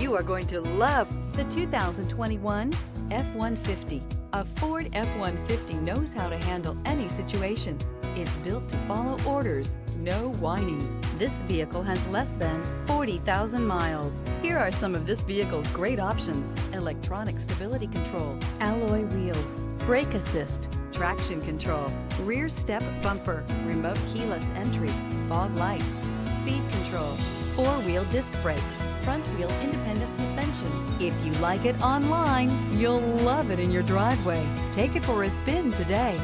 You are going to love the 2021 F-150. A Ford F-150 knows how to handle any situation. It's built to follow orders, no whining. This vehicle has less than 40,000 miles. Here are some of this vehicle's great options: electronic stability control, alloy wheels, brake assist, traction control, rear step bumper, remote keyless entry, fog lights, speed control, four-wheel disc brakes, front-wheel independent suspension. If you like it online, you'll love it in your driveway. Take it for a spin today.